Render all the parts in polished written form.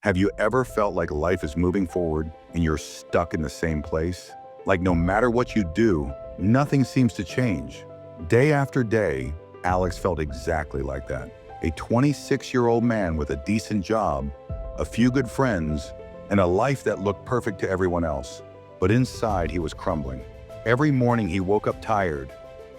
Have you ever felt like life is moving forward and you're stuck in the same place? Like no matter what you do, nothing seems to change. Day after day, Alex felt exactly like that. A 26-year-old man with a decent job, a few good friends, and a life that looked perfect to everyone else. But inside, he was crumbling. Every morning he woke up tired.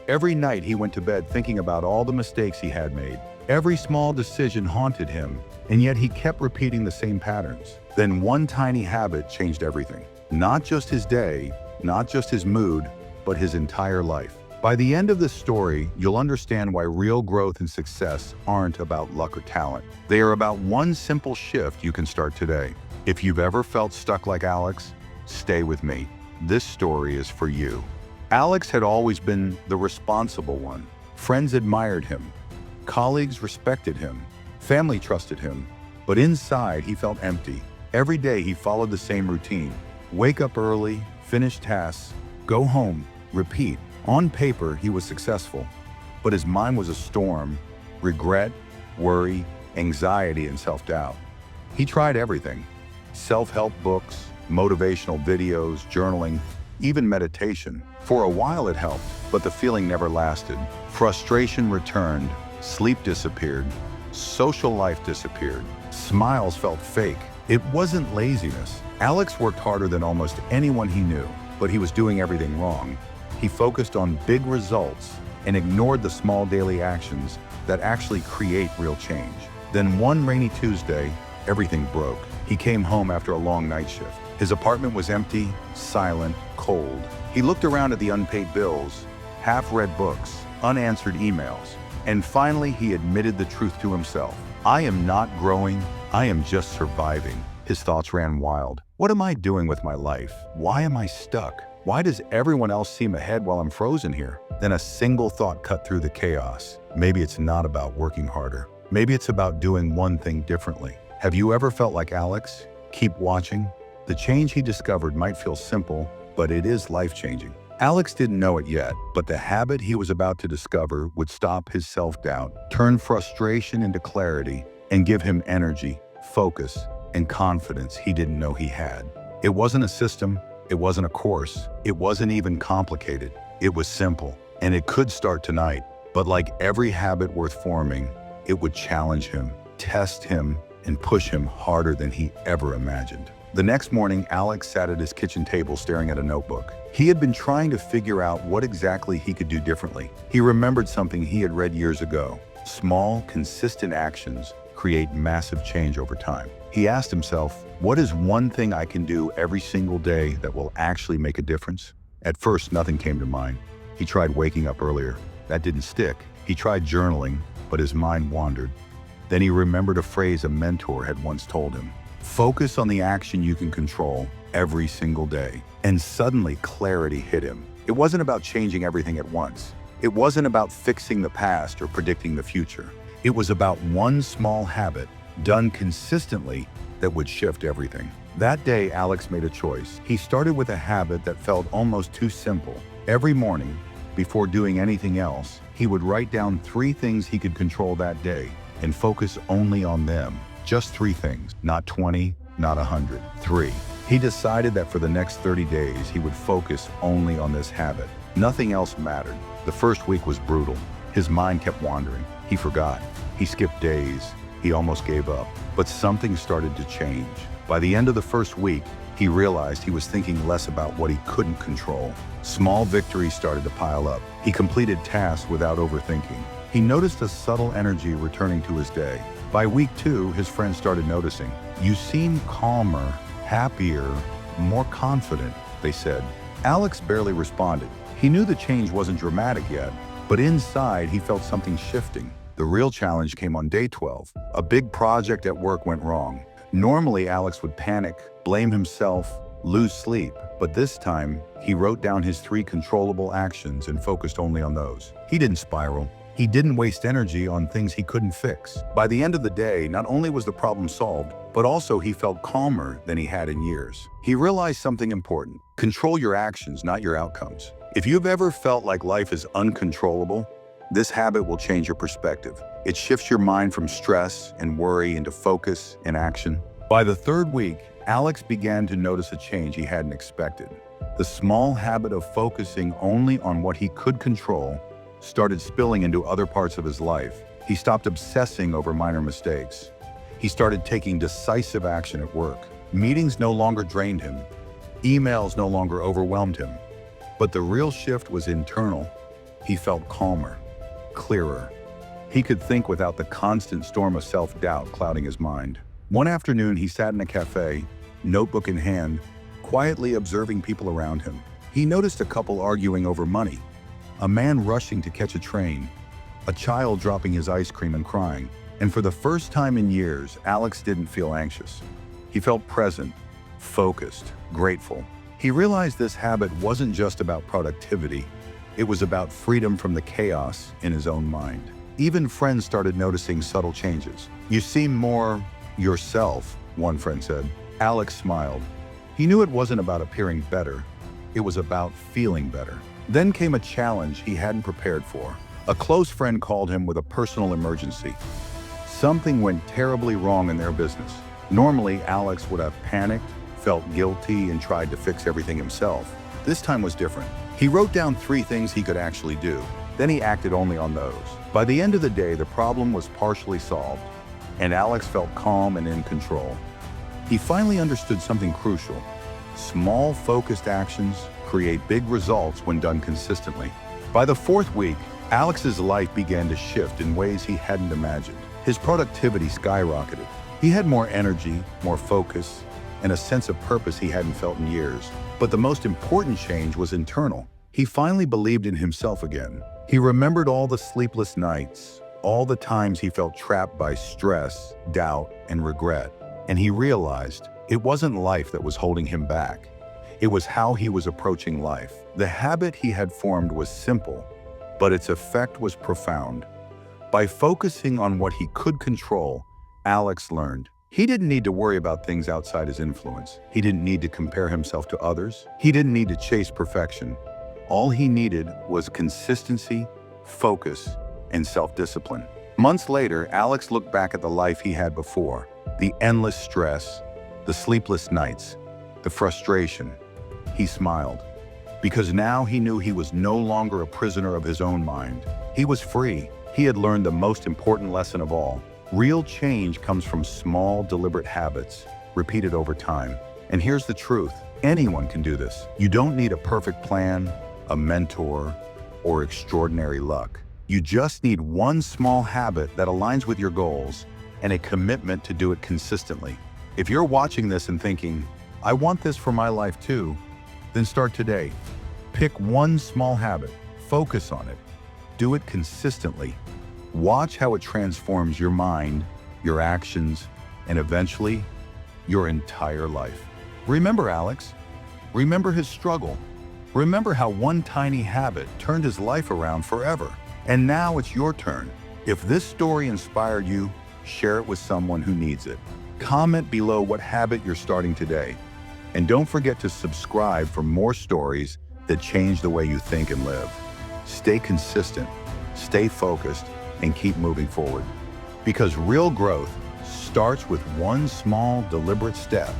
Every night he went to bed thinking about all the mistakes he had made. Every small decision haunted him, and yet he kept repeating the same patterns. Then one tiny habit changed everything. Not just his day, not just his mood, but his entire life. By the end of this story, you'll understand why real growth and success aren't about luck or talent. They are about one simple shift you can start today. If you've ever felt stuck like Alex, stay with me. This story is for you. Alex had always been the responsible one. Friends admired him. Colleagues respected him. Family trusted him. But inside, he felt empty. Every day, he followed the same routine. Wake up early, finish tasks, go home, repeat. On paper, he was successful, but his mind was a storm: regret, worry, anxiety, and self-doubt. He tried everything: self-help books, motivational videos, journaling, even meditation. For a while it helped, but the feeling never lasted. Frustration returned, sleep disappeared, social life disappeared, smiles felt fake. It wasn't laziness. Alex worked harder than almost anyone he knew, but he was doing everything wrong. He focused on big results and ignored the small daily actions that actually create real change. Then one rainy Tuesday, everything broke. He came home after a long night shift. His apartment was empty, silent, cold. He looked around at the unpaid bills, half-read books, unanswered emails, and finally he admitted the truth to himself. I am not growing, I am just surviving. His thoughts ran wild. What am I doing with my life? Why am I stuck? Why does everyone else seem ahead while I'm frozen here? Then a single thought cut through the chaos. Maybe it's not about working harder. Maybe it's about doing one thing differently. Have you ever felt like Alex? Keep watching. The change he discovered might feel simple, but it is life-changing. Alex didn't know it yet, but the habit he was about to discover would stop his self-doubt, turn frustration into clarity, and give him energy, focus, and confidence he didn't know he had. It wasn't a system. It wasn't a course. It wasn't even complicated. It was simple, and it could start tonight. But like every habit worth forming, it would challenge him, test him, and push him harder than he ever imagined. The next morning, Alex sat at his kitchen table staring at a notebook. He had been trying to figure out what exactly he could do differently. He remembered something he had read years ago: small, consistent actions create massive change over time. He asked himself, what is one thing I can do every single day that will actually make a difference? At first, nothing came to mind. He tried waking up earlier. That didn't stick. He tried journaling, but his mind wandered. Then he remembered a phrase a mentor had once told him: focus on the action you can control every single day. And suddenly clarity hit him. It wasn't about changing everything at once. It wasn't about fixing the past or predicting the future. It was about one small habit, done consistently, that would shift everything. That day, Alex made a choice. He started with a habit that felt almost too simple. Every morning, before doing anything else, he would write down 3 things he could control that day and focus only on them. Just 3 things, not 20, not 100, 3. He decided that for the next 30 days, he would focus only on this habit. Nothing else mattered. The first week was brutal. His mind kept wandering. He forgot. He skipped days. He almost gave up. But something started to change. By the end of the first week, he realized he was thinking less about what he couldn't control. Small victories started to pile up. He completed tasks without overthinking. He noticed a subtle energy returning to his day. By week 2, his friends started noticing. You seem calmer, happier, more confident, they said. Alex barely responded. He knew the change wasn't dramatic yet, but inside he felt something shifting. The real challenge came on day 12. A big project at work went wrong. Normally, Alex would panic, blame himself, lose sleep, but this time, he wrote down his 3 controllable actions and focused only on those. He didn't spiral. He didn't waste energy on things he couldn't fix. By the end of the day, not only was the problem solved, but also he felt calmer than he had in years. He realized something important: control your actions, not your outcomes. If you've ever felt like life is uncontrollable, this habit will change your perspective. It shifts your mind from stress and worry into focus and action. By the third week, Alex began to notice a change he hadn't expected. The small habit of focusing only on what he could control started spilling into other parts of his life. He stopped obsessing over minor mistakes. He started taking decisive action at work. Meetings no longer drained him. Emails no longer overwhelmed him. But the real shift was internal. He felt calmer, clearer. He could think without the constant storm of self-doubt clouding his mind. One afternoon, he sat in a cafe, notebook in hand, quietly observing people around him. He noticed a couple arguing over money, a man rushing to catch a train, a child dropping his ice cream and crying. And for the first time in years, Alex didn't feel anxious. He felt present, focused, grateful. He realized this habit wasn't just about productivity. It was about freedom from the chaos in his own mind. Even friends started noticing subtle changes. "You seem more yourself," one friend said. Alex smiled. He knew it wasn't about appearing better. It was about feeling better. Then came a challenge he hadn't prepared for. A close friend called him with a personal emergency. Something went terribly wrong in their business. Normally, Alex would have panicked, felt guilty, and tried to fix everything himself. This time was different. He wrote down 3 things he could actually do. Then he acted only on those. By the end of the day, the problem was partially solved, and Alex felt calm and in control. He finally understood something crucial. Small, focused actions create big results when done consistently. By the 4th week, Alex's life began to shift in ways he hadn't imagined. His productivity skyrocketed. He had more energy, more focus, and a sense of purpose he hadn't felt in years. But the most important change was internal. He finally believed in himself again. He remembered all the sleepless nights, all the times he felt trapped by stress, doubt, and regret. And he realized it wasn't life that was holding him back. It was how he was approaching life. The habit he had formed was simple, but its effect was profound. By focusing on what he could control, Alex learned he didn't need to worry about things outside his influence. He didn't need to compare himself to others. He didn't need to chase perfection. All he needed was consistency, focus, and self-discipline. Months later, Alex looked back at the life he had before. The endless stress, the sleepless nights, the frustration. He smiled, because now he knew he was no longer a prisoner of his own mind. He was free. He had learned the most important lesson of all. Real change comes from small, deliberate habits, repeated over time. And here's the truth. Anyone can do this. You don't need a perfect plan, a mentor, or extraordinary luck. You just need one small habit that aligns with your goals and a commitment to do it consistently. If you're watching this and thinking, "I want this for my life too," then start today. Pick one small habit, focus on it, do it consistently. Watch how it transforms your mind, your actions, and eventually, your entire life. Remember Alex. Remember his struggle. Remember how one tiny habit turned his life around forever. And now it's your turn. If this story inspired you, share it with someone who needs it. Comment below what habit you're starting today. And don't forget to subscribe for more stories that change the way you think and live. Stay consistent, stay focused, and keep moving forward. Because real growth starts with one small, deliberate step